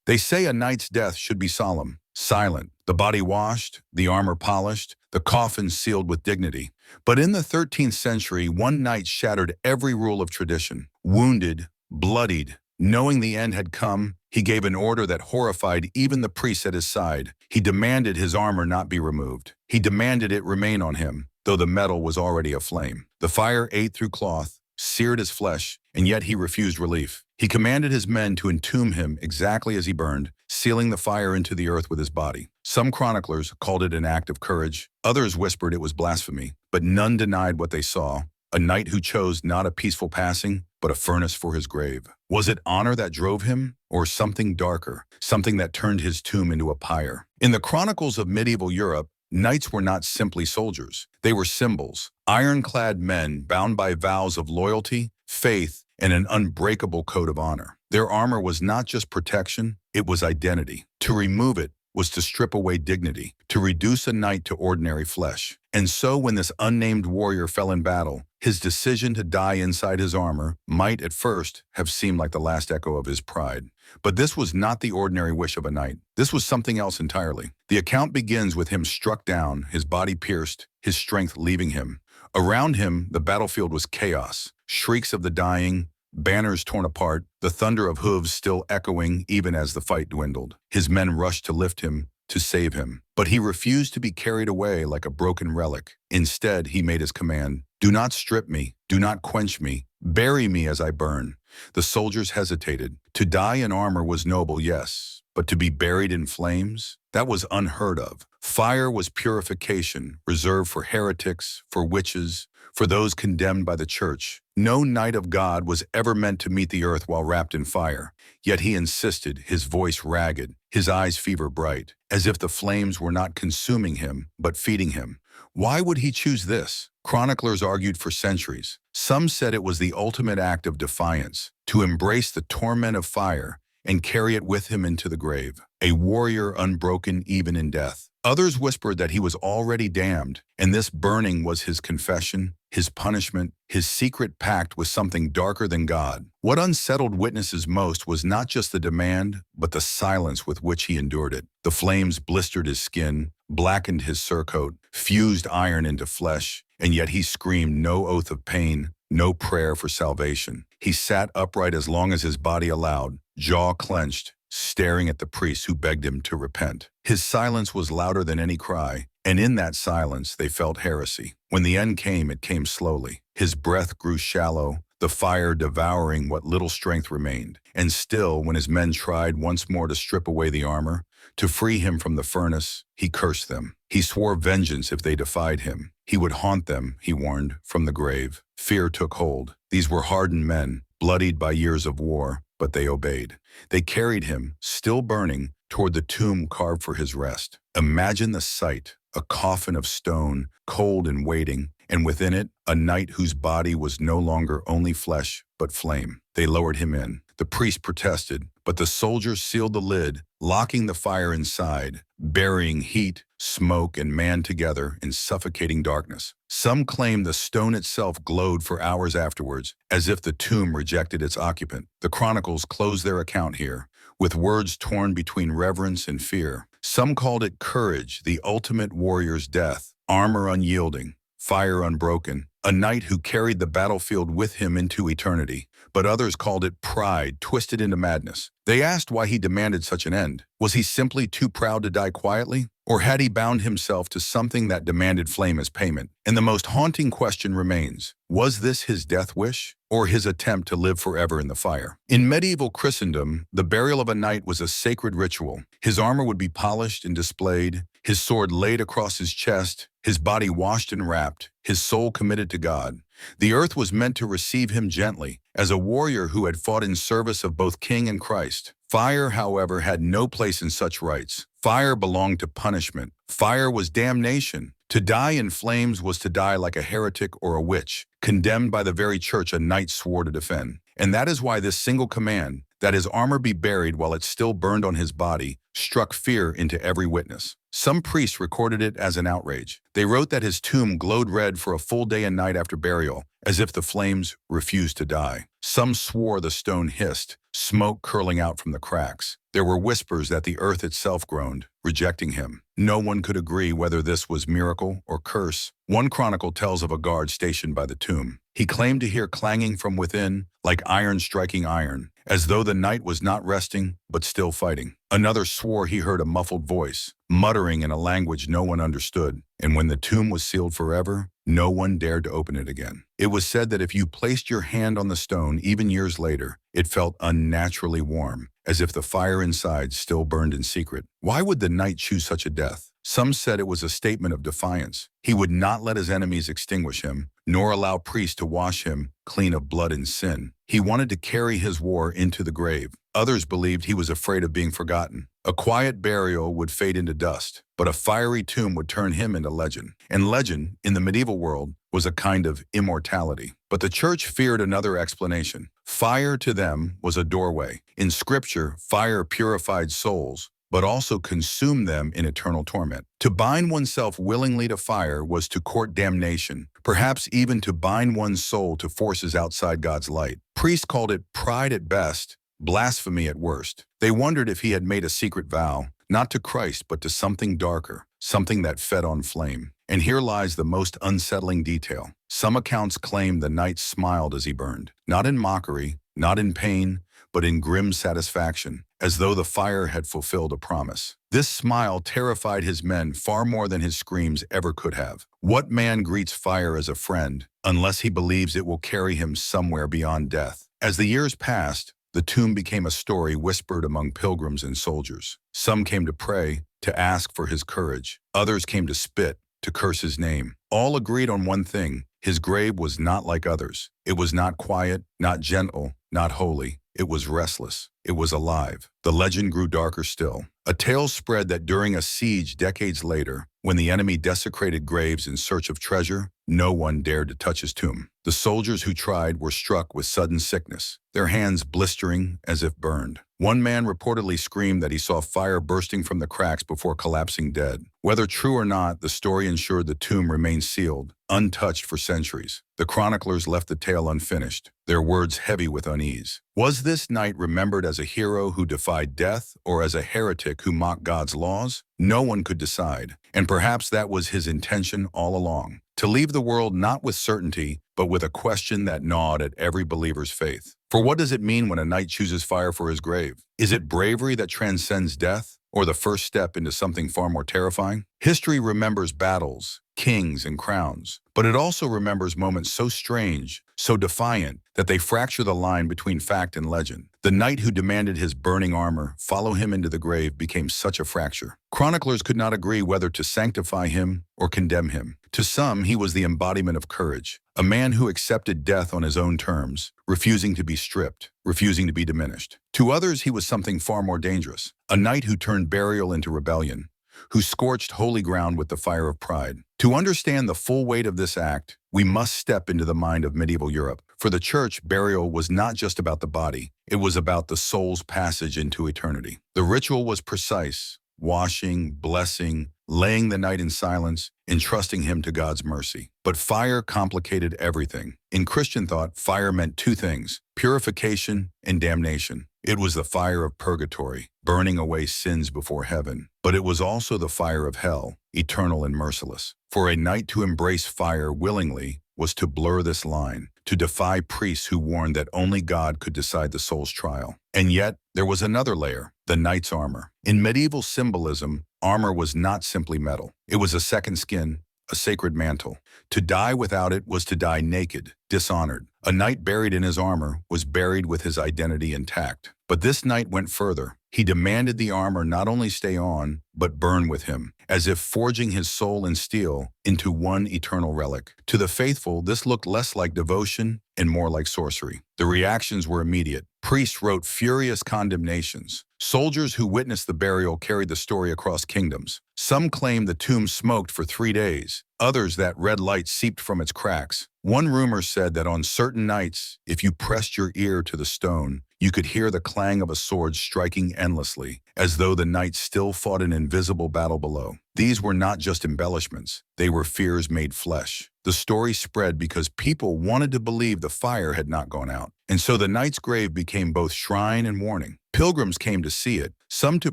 They say a knight's death should be solemn, silent, the body washed, the armor polished, the coffin sealed with dignity. But in the 13th century, one knight shattered every rule of tradition. Wounded, bloodied, knowing the end had come, he gave an order that horrified even the priests at his side. He demanded his armor not be removed. He demanded it remain on him, though the metal was already aflame. The fire ate through cloth, seared his flesh, and yet he refused relief. He commanded his men to entomb him exactly as he burned, sealing the fire into the earth with his body. Some chroniclers called it an act of courage. Others whispered it was blasphemy, but none denied what they saw. A knight who chose not a peaceful passing, but a furnace for his grave. Was it honor that drove him, or something darker, something that turned his tomb into a pyre? In the chronicles of medieval Europe, knights were not simply soldiers. They were symbols, ironclad men bound by vows of loyalty, faith, and an unbreakable code of honor. Their armor was not just protection, it was identity. To remove it was to strip away dignity, to reduce a knight to ordinary flesh. And so when this unnamed warrior fell in battle, his decision to die inside his armor might at first have seemed like the last echo of his pride. But this was not the ordinary wish of a knight. This was something else entirely. The account begins with him struck down, his body pierced, his strength leaving him. Around him, the battlefield was chaos, shrieks of the dying, banners torn apart, the thunder of hooves still echoing even as the fight dwindled. His men rushed to lift him, to save him. But he refused to be carried away like a broken relic. Instead, he made his command, "Do not strip me, do not quench me, bury me as I burn." The soldiers hesitated. To die in armor was noble, yes, but to be buried in flames? That was unheard of. Fire was purification, reserved for heretics, for witches, for those condemned by the church. No knight of God was ever meant to meet the earth while wrapped in fire. Yet he insisted, his voice ragged, his eyes fever bright, as if the flames were not consuming him, but feeding him. Why would he choose this? Chroniclers argued for centuries. Some said it was the ultimate act of defiance, to embrace the torment of fire and carry it with him into the grave, a warrior unbroken even in death. Others whispered that he was already damned, and this burning was his confession, his punishment, his secret pact with something darker than God. What unsettled witnesses most was not just the demand, but the silence with which he endured it. The flames blistered his skin, blackened his surcoat, fused iron into flesh, and yet he screamed no oath of pain, no prayer for salvation. He sat upright as long as his body allowed, jaw clenched, staring at the priests who begged him to repent. His silence was louder than any cry, and in that silence they felt heresy. When the end came, it came slowly. His breath grew shallow, the fire devouring what little strength remained. And still, when his men tried once more to strip away the armor, to free him from the furnace, he cursed them. He swore vengeance if they defied him. He would haunt them, he warned, from the grave. Fear took hold. These were hardened men, bloodied by years of war, but they obeyed. They carried him, still burning, toward the tomb carved for his rest. Imagine the sight, a coffin of stone, cold and waiting, and within it, a knight whose body was no longer only flesh, but flame. They lowered him in. The priest protested, but the soldiers sealed the lid, locking the fire inside, burying heat, smoke, and man together in suffocating darkness. Some claim the stone itself glowed for hours afterwards, as if the tomb rejected its occupant. The chronicles close their account here, with words torn between reverence and fear. Some called it courage, the ultimate warrior's death, armor unyielding, fire unbroken, a knight who carried the battlefield with him into eternity. But others called it pride, twisted into madness. They asked why he demanded such an end. Was he simply too proud to die quietly? Or had he bound himself to something that demanded flame as payment? And the most haunting question remains, was this his death wish, or his attempt to live forever in the fire? In medieval Christendom, the burial of a knight was a sacred ritual. His armor would be polished and displayed, his sword laid across his chest, his body washed and wrapped, his soul committed to God. The earth was meant to receive him gently, as a warrior who had fought in service of both King and Christ. Fire, however, had no place in such rites. Fire belonged to punishment. Fire was damnation. To die in flames was to die like a heretic or a witch, condemned by the very church a knight swore to defend. And that is why this single command, that his armor be buried while it still burned on his body, struck fear into every witness. Some priests recorded it as an outrage. They wrote that his tomb glowed red for a full day and night after burial, as if the flames refused to die. Some swore the stone hissed, smoke curling out from the cracks. There were whispers that the earth itself groaned, rejecting him. No one could agree whether this was miracle or curse. One chronicle tells of a guard stationed by the tomb. He claimed to hear clanging from within, like iron striking iron, as though the night was not resting, but still fighting. Another swore he heard a muffled voice, muttering in a language no one understood, and when the tomb was sealed forever, no one dared to open it again. It was said that if you placed your hand on the stone, even years later, it felt unnaturally warm, as if the fire inside still burned in secret. Why would the knight choose such a death? Some said it was a statement of defiance. He would not let his enemies extinguish him, nor allow priests to wash him clean of blood and sin. He wanted to carry his war into the grave. Others believed he was afraid of being forgotten. A quiet burial would fade into dust, but a fiery tomb would turn him into legend. And legend, in the medieval world, was a kind of immortality. But the church feared another explanation. Fire to them was a doorway. In Scripture, fire purified souls, but also consumed them in eternal torment. To bind oneself willingly to fire was to court damnation, perhaps even to bind one's soul to forces outside God's light. Priests called it pride at best, blasphemy at worst. They wondered if he had made a secret vow, not to Christ but to something darker, something that fed on flame. And here lies the most unsettling detail. Some accounts claim the knight smiled as he burned, not in mockery, not in pain, but in grim satisfaction, as though the fire had fulfilled a promise. This smile terrified his men far more than his screams ever could have. What man greets fire as a friend unless he believes it will carry him somewhere beyond death? As the years passed, the tomb became a story whispered among pilgrims and soldiers. Some came to pray, to ask for his courage. Others came to spit, to curse his name. All agreed on one thing: his grave was not like others. It was not quiet, not gentle, not holy. It was restless. It was alive. The legend grew darker still. A tale spread that during a siege decades later, when the enemy desecrated graves in search of treasure, no one dared to touch his tomb. The soldiers who tried were struck with sudden sickness, their hands blistering as if burned. One man reportedly screamed that he saw fire bursting from the cracks before collapsing dead. Whether true or not, the story ensured the tomb remained sealed, untouched for centuries. The chroniclers left the tale unfinished, their words heavy with unease. Was this knight remembered as a hero who defied death or as a heretic who mocked God's laws? No one could decide, and perhaps that was his intention all along. To leave the world not with certainty, but with a question that gnawed at every believer's faith. For what does it mean when a knight chooses fire for his grave? Is it bravery that transcends death, or the first step into something far more terrifying? History remembers battles, kings, and crowns, but it also remembers moments so strange, so defiant, that they fracture the line between fact and legend. The knight who demanded his burning armor follow him into the grave became such a fracture. Chroniclers could not agree whether to sanctify him or condemn him. To some, he was the embodiment of courage, a man who accepted death on his own terms, refusing to be stripped, refusing to be diminished. To others, he was something far more dangerous, a knight who turned burial into rebellion, who scorched holy ground with the fire of pride. To understand the full weight of this act, we must step into the mind of medieval Europe. For the church, burial was not just about the body, it was about the soul's passage into eternity. The ritual was precise: washing, blessing, laying the knight in silence, entrusting him to God's mercy. But fire complicated everything. In Christian thought, fire meant two things: purification and damnation. It was the fire of purgatory, burning away sins before heaven. But it was also the fire of hell, eternal and merciless. For a knight to embrace fire willingly was to blur this line, to defy priests who warned that only God could decide the soul's trial. And yet, there was another layer: the knight's armor. In medieval symbolism, armor was not simply metal. It was a second skin, a sacred mantle. To die without it was to die naked, dishonored. A knight buried in his armor was buried with his identity intact. But this knight went further. He demanded the armor not only stay on, but burn with him, as if forging his soul in steel into one eternal relic. To the faithful, this looked less like devotion and more like sorcery. The reactions were immediate. Priests wrote furious condemnations. Soldiers who witnessed the burial carried the story across kingdoms. Some claimed the tomb smoked for 3 days, Others, that red light seeped from its cracks. One rumor said that on certain nights, if you pressed your ear to the stone, you could hear the clang of a sword striking endlessly, as though the knight still fought an invisible battle below. These were not just embellishments, they were fears made flesh. The story spread because people wanted to believe the fire had not gone out, and so the knight's grave became both shrine and warning. Pilgrims came to see it, some to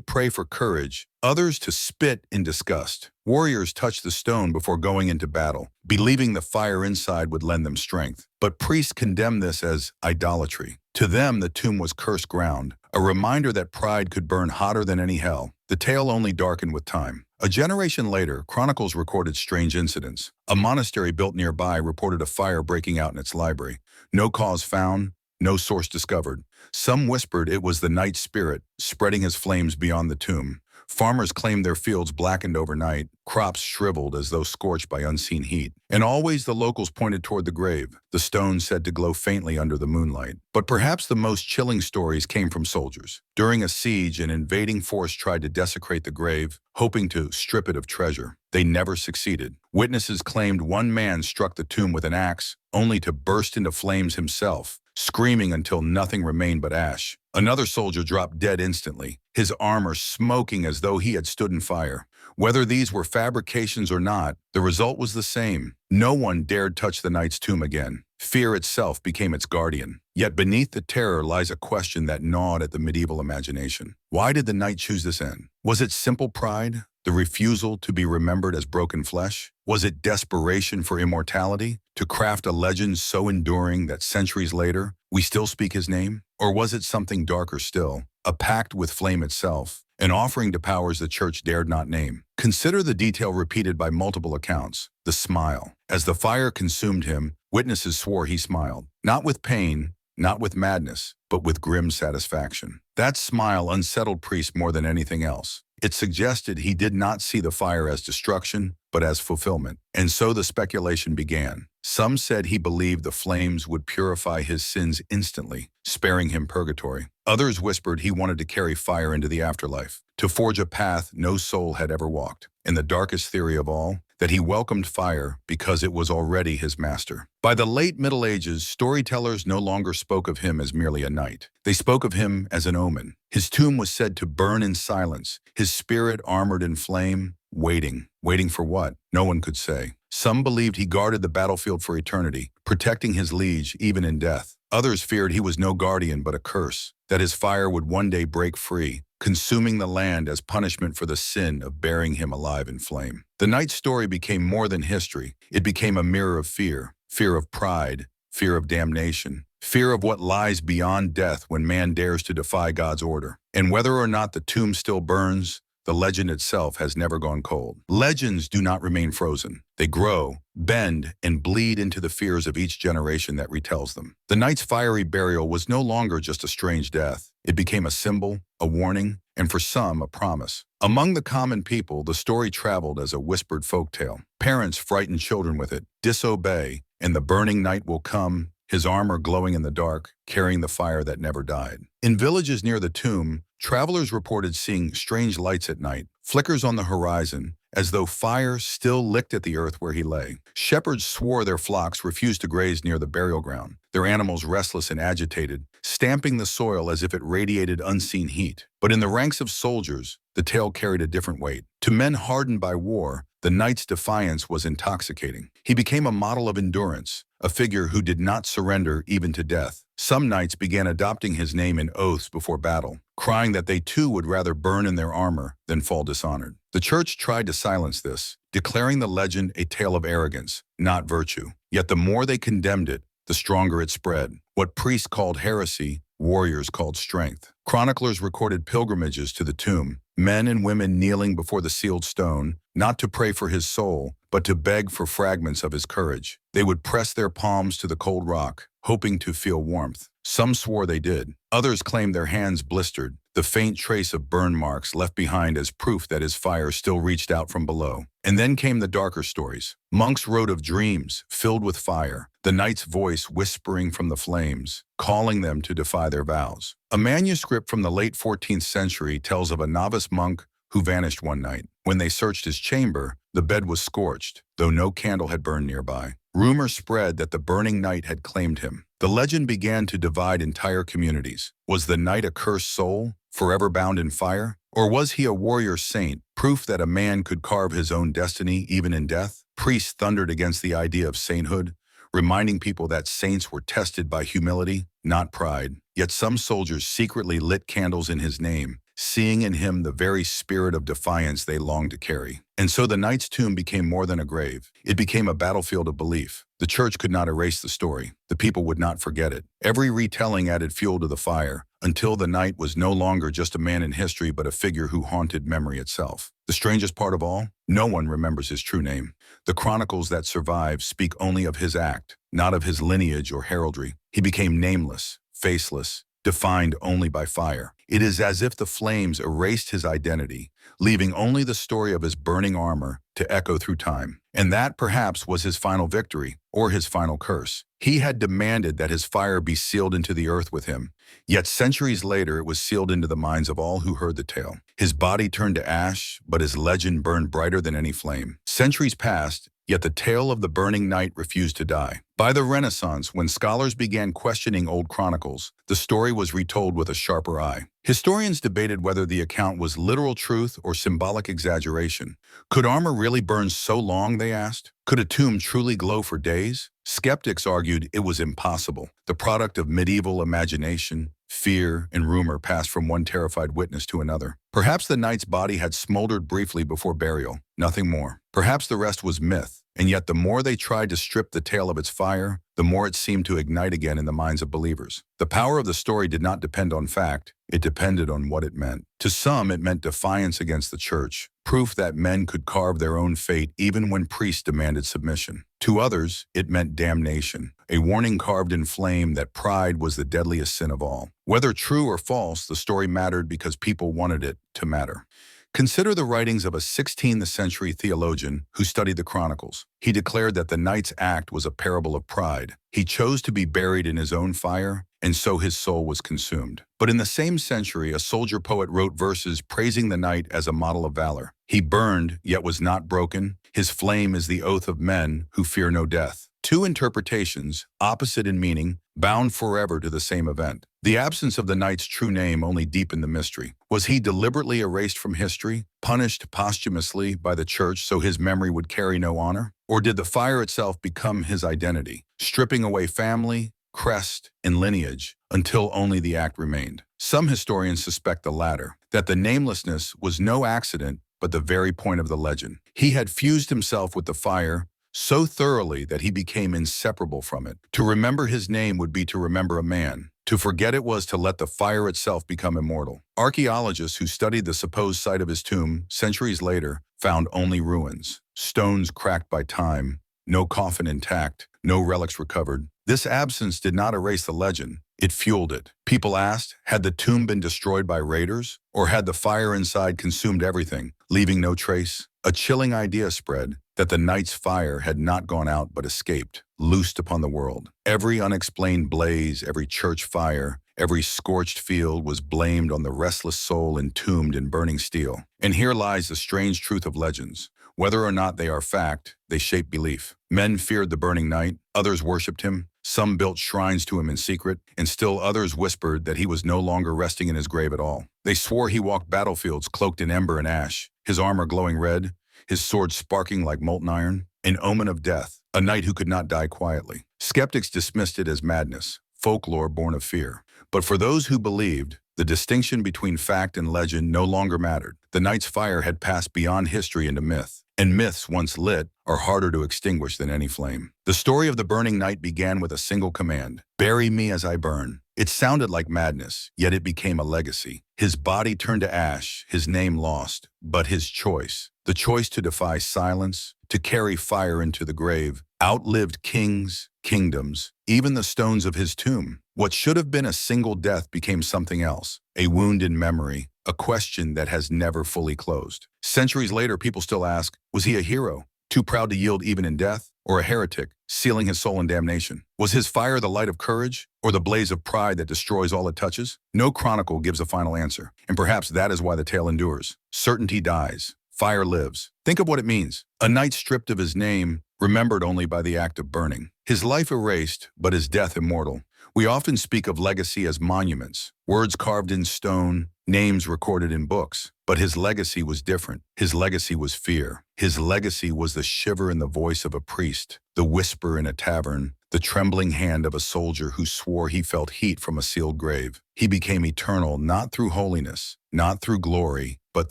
pray for courage, others to spit in disgust. Warriors touched the stone before going into battle, believing the fire inside would lend them strength. But priests condemned this as idolatry. To them, the tomb was cursed ground, a reminder that pride could burn hotter than any hell. The tale only darkened with time. A generation later, chronicles recorded strange incidents. A monastery built nearby reported a fire breaking out in its library. No cause found, no source discovered. Some whispered it was the knight's spirit, spreading his flames beyond the tomb. Farmers claimed their fields blackened overnight, crops shriveled as though scorched by unseen heat. And always the locals pointed toward the grave, the stone said to glow faintly under the moonlight. But perhaps the most chilling stories came from soldiers. During a siege, an invading force tried to desecrate the grave, hoping to strip it of treasure. They never succeeded. Witnesses claimed one man struck the tomb with an axe, only to burst into flames himself, screaming until nothing remained but ash. Another soldier dropped dead instantly, his armor smoking as though he had stood in fire. Whether these were fabrications or not, the result was the same. No one dared touch the knight's tomb again. Fear itself became its guardian. Yet beneath the terror lies a question that gnawed at the medieval imagination. Why did the knight choose this end? Was it simple pride? The refusal to be remembered as broken flesh? Was it desperation for immortality, to craft a legend so enduring that centuries later, we still speak his name? Or was it something darker still, a pact with flame itself, an offering to powers the church dared not name? Consider the detail repeated by multiple accounts, the smile. As the fire consumed him, witnesses swore he smiled, not with pain, not with madness, but with grim satisfaction. That smile unsettled priests more than anything else. It suggested he did not see the fire as destruction, but as fulfillment. And so the speculation began. Some said he believed the flames would purify his sins instantly, sparing him purgatory. Others whispered he wanted to carry fire into the afterlife, to forge a path no soul had ever walked. And the darkest theory of all, that he welcomed fire because it was already his master. By the late Middle Ages, storytellers no longer spoke of him as merely a knight. They spoke of him as an omen. His tomb was said to burn in silence, his spirit armored in flame, waiting. Waiting for what? No one could say. Some believed he guarded the battlefield for eternity, protecting his liege even in death. Others feared he was no guardian but a curse, that his fire would one day break free, consuming the land as punishment for the sin of burying him alive in flame. The knight's story became more than history. It became a mirror of fear, fear of pride, fear of damnation, fear of what lies beyond death when man dares to defy God's order. And whether or not the tomb still burns, the legend itself has never gone cold. Legends do not remain frozen. They grow, bend, and bleed into the fears of each generation that retells them. The knight's fiery burial was no longer just a strange death. It became a symbol, a warning, and for some, a promise. Among the common people, the story traveled as a whispered folktale. Parents frightened children with it. Disobey, and the burning knight will come, his armor glowing in the dark, carrying the fire that never died. In villages near the tomb, travelers reported seeing strange lights at night, flickers on the horizon, as though fire still licked at the earth where he lay. Shepherds swore their flocks refused to graze near the burial ground, their animals restless and agitated, stamping the soil as if it radiated unseen heat. But in the ranks of soldiers, the tale carried a different weight. To men hardened by war, the knight's defiance was intoxicating. He became a model of endurance, a figure who did not surrender even to death. Some knights began adopting his name in oaths before battle, crying that they too would rather burn in their armor than fall dishonored. The church tried to silence this, declaring the legend a tale of arrogance, not virtue. Yet the more they condemned it, the stronger it spread. What priests called heresy, warriors called strength. Chroniclers recorded pilgrimages to the tomb, men and women kneeling before the sealed stone, not to pray for his soul, but to beg for fragments of his courage. They would press their palms to the cold rock, hoping to feel warmth. Some swore they did. Others claimed their hands blistered, the faint trace of burn marks left behind as proof that his fire still reached out from below. And then came the darker stories. Monks wrote of dreams filled with fire, the knight's voice whispering from the flames, calling them to defy their vows. A manuscript from the late 14th century tells of a novice monk who vanished one night. When they searched his chamber, the bed was scorched, though no candle had burned nearby. Rumor spread that the burning knight had claimed him. The legend began to divide entire communities. Was the knight a cursed soul, forever bound in fire? Or was he a warrior saint, proof that a man could carve his own destiny even in death? Priests thundered against the idea of sainthood, reminding people that saints were tested by humility, not pride. Yet some soldiers secretly lit candles in his name, seeing in him the very spirit of defiance they longed to carry. And so the knight's tomb became more than a grave. It became a battlefield of belief. The church could not erase the story. The people would not forget it. Every retelling added fuel to the fire, until the knight was no longer just a man in history but a figure who haunted memory itself. The strangest part of all? No one remembers his true name. The chronicles that survive speak only of his act, not of his lineage or heraldry. He became nameless, faceless, defined only by fire. It is as if the flames erased his identity, leaving only the story of his burning armor to echo through time. And that, perhaps, was his final victory, or his final curse. He had demanded that his fire be sealed into the earth with him, yet centuries later it was sealed into the minds of all who heard the tale. His body turned to ash, but his legend burned brighter than any flame. Centuries passed, yet the tale of the burning knight refused to die. By the Renaissance, when scholars began questioning old chronicles, the story was retold with a sharper eye. Historians debated whether the account was literal truth or symbolic exaggeration. Could armor really burn so long, they asked? Could a tomb truly glow for days? Skeptics argued it was impossible, the product of medieval imagination. Fear and rumor passed from one terrified witness to another. Perhaps the knight's body had smoldered briefly before burial, nothing more. Perhaps the rest was myth, and yet the more they tried to strip the tale of its fire, the more it seemed to ignite again in the minds of believers. The power of the story did not depend on fact, it depended on what it meant. To some, it meant defiance against the church, proof that men could carve their own fate even when priests demanded submission. To others, it meant damnation, a warning carved in flame that pride was the deadliest sin of all. Whether true or false, the story mattered because people wanted it to matter. Consider the writings of a 16th century theologian who studied the Chronicles. He declared that the knight's act was a parable of pride. He chose to be buried in his own fire, and so his soul was consumed. But in the same century, a soldier poet wrote verses praising the knight as a model of valor. He burned, yet was not broken. His flame is the oath of men who fear no death. Two interpretations, opposite in meaning, bound forever to the same event. The absence of the knight's true name only deepened the mystery. Was he deliberately erased from history, punished posthumously by the church so his memory would carry no honor? Or did the fire itself become his identity, stripping away family, crest, and lineage until only the act remained? Some historians suspect the latter, that the namelessness was no accident but the very point of the legend. He had fused himself with the fire so thoroughly that he became inseparable from it. To remember his name would be to remember a man. To forget it was to let the fire itself become immortal. Archaeologists who studied the supposed site of his tomb centuries later found only ruins, stones cracked by time, no coffin intact, no relics recovered. This absence did not erase the legend, it fueled it. People asked, had the tomb been destroyed by raiders? Or had the fire inside consumed everything, leaving no trace? A chilling idea spread that the knight's fire had not gone out but escaped, loosed upon the world. Every unexplained blaze, every church fire, every scorched field was blamed on the restless soul entombed in burning steel. And here lies the strange truth of legends. Whether or not they are fact, they shape belief. Men feared the burning knight, others worshipped him, some built shrines to him in secret, and still others whispered that he was no longer resting in his grave at all. They swore he walked battlefields cloaked in ember and ash, his armor glowing red, his sword sparking like molten iron, an omen of death, a knight who could not die quietly. Skeptics dismissed it as madness, folklore born of fear. But for those who believed, the distinction between fact and legend no longer mattered. The knight's fire had passed beyond history into myth, and myths, once lit, are harder to extinguish than any flame. The story of the burning knight began with a single command: bury me as I burn. It sounded like madness, yet it became a legacy. His body turned to ash, his name lost, but his choice, the choice to defy silence, to carry fire into the grave, outlived kings, kingdoms, even the stones of his tomb. What should have been a single death became something else, a wound in memory, a question that has never fully closed. Centuries later, people still ask, was he a hero, too proud to yield even in death, or a heretic, sealing his soul in damnation? Was his fire the light of courage, or the blaze of pride that destroys all it touches? No chronicle gives a final answer, and perhaps that is why the tale endures. Certainty dies, Fire lives. Think of what it means. A knight stripped of his name, remembered only by the act of burning. His life erased, but his death immortal. We often speak of legacy as monuments, words carved in stone, names recorded in books. But his legacy was different. His legacy was fear. His legacy was the shiver in the voice of a priest, the whisper in a tavern, the trembling hand of a soldier who swore he felt heat from a sealed grave. He became eternal not through holiness, not through glory, but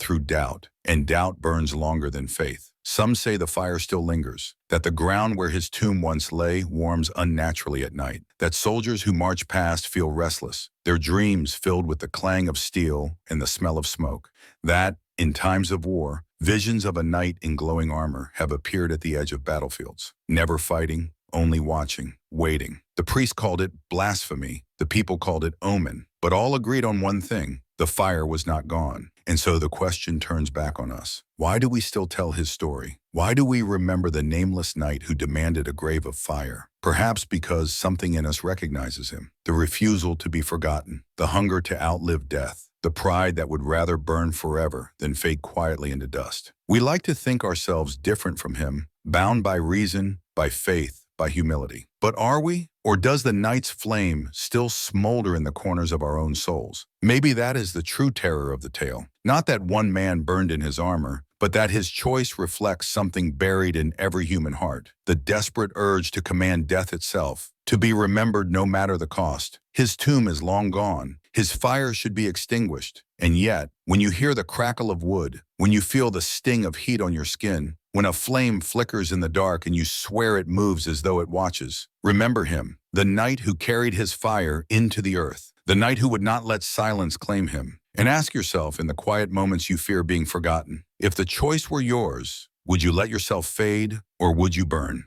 through doubt. And doubt burns longer than faith. Some say the fire still lingers, that the ground where his tomb once lay warms unnaturally at night, that soldiers who march past feel restless, their dreams filled with the clang of steel and the smell of smoke, that, in times of war, visions of a knight in glowing armor have appeared at the edge of battlefields, never fighting, only watching, waiting. The priest called it blasphemy, the people called it omen, but all agreed on one thing: the fire was not gone. And so the question turns back on us. Why do we still tell his story? Why do we remember the nameless knight who demanded a grave of fire? Perhaps because something in us recognizes him. The refusal to be forgotten, the hunger to outlive death, the pride that would rather burn forever than fade quietly into dust. We like to think ourselves different from him, bound by reason, by faith, by humility. But are we? Or does the knight's flame still smolder in the corners of our own souls? Maybe that is the true terror of the tale. Not that one man burned in his armor, but that his choice reflects something buried in every human heart. The desperate urge to command death itself, to be remembered no matter the cost. His tomb is long gone. His fire should be extinguished. And yet, when you hear the crackle of wood, when you feel the sting of heat on your skin, when a flame flickers in the dark and you swear it moves as though it watches, remember him, the knight who carried his fire into the earth, the knight who would not let silence claim him. And ask yourself, in the quiet moments you fear being forgotten, if the choice were yours, would you let yourself fade or would you burn?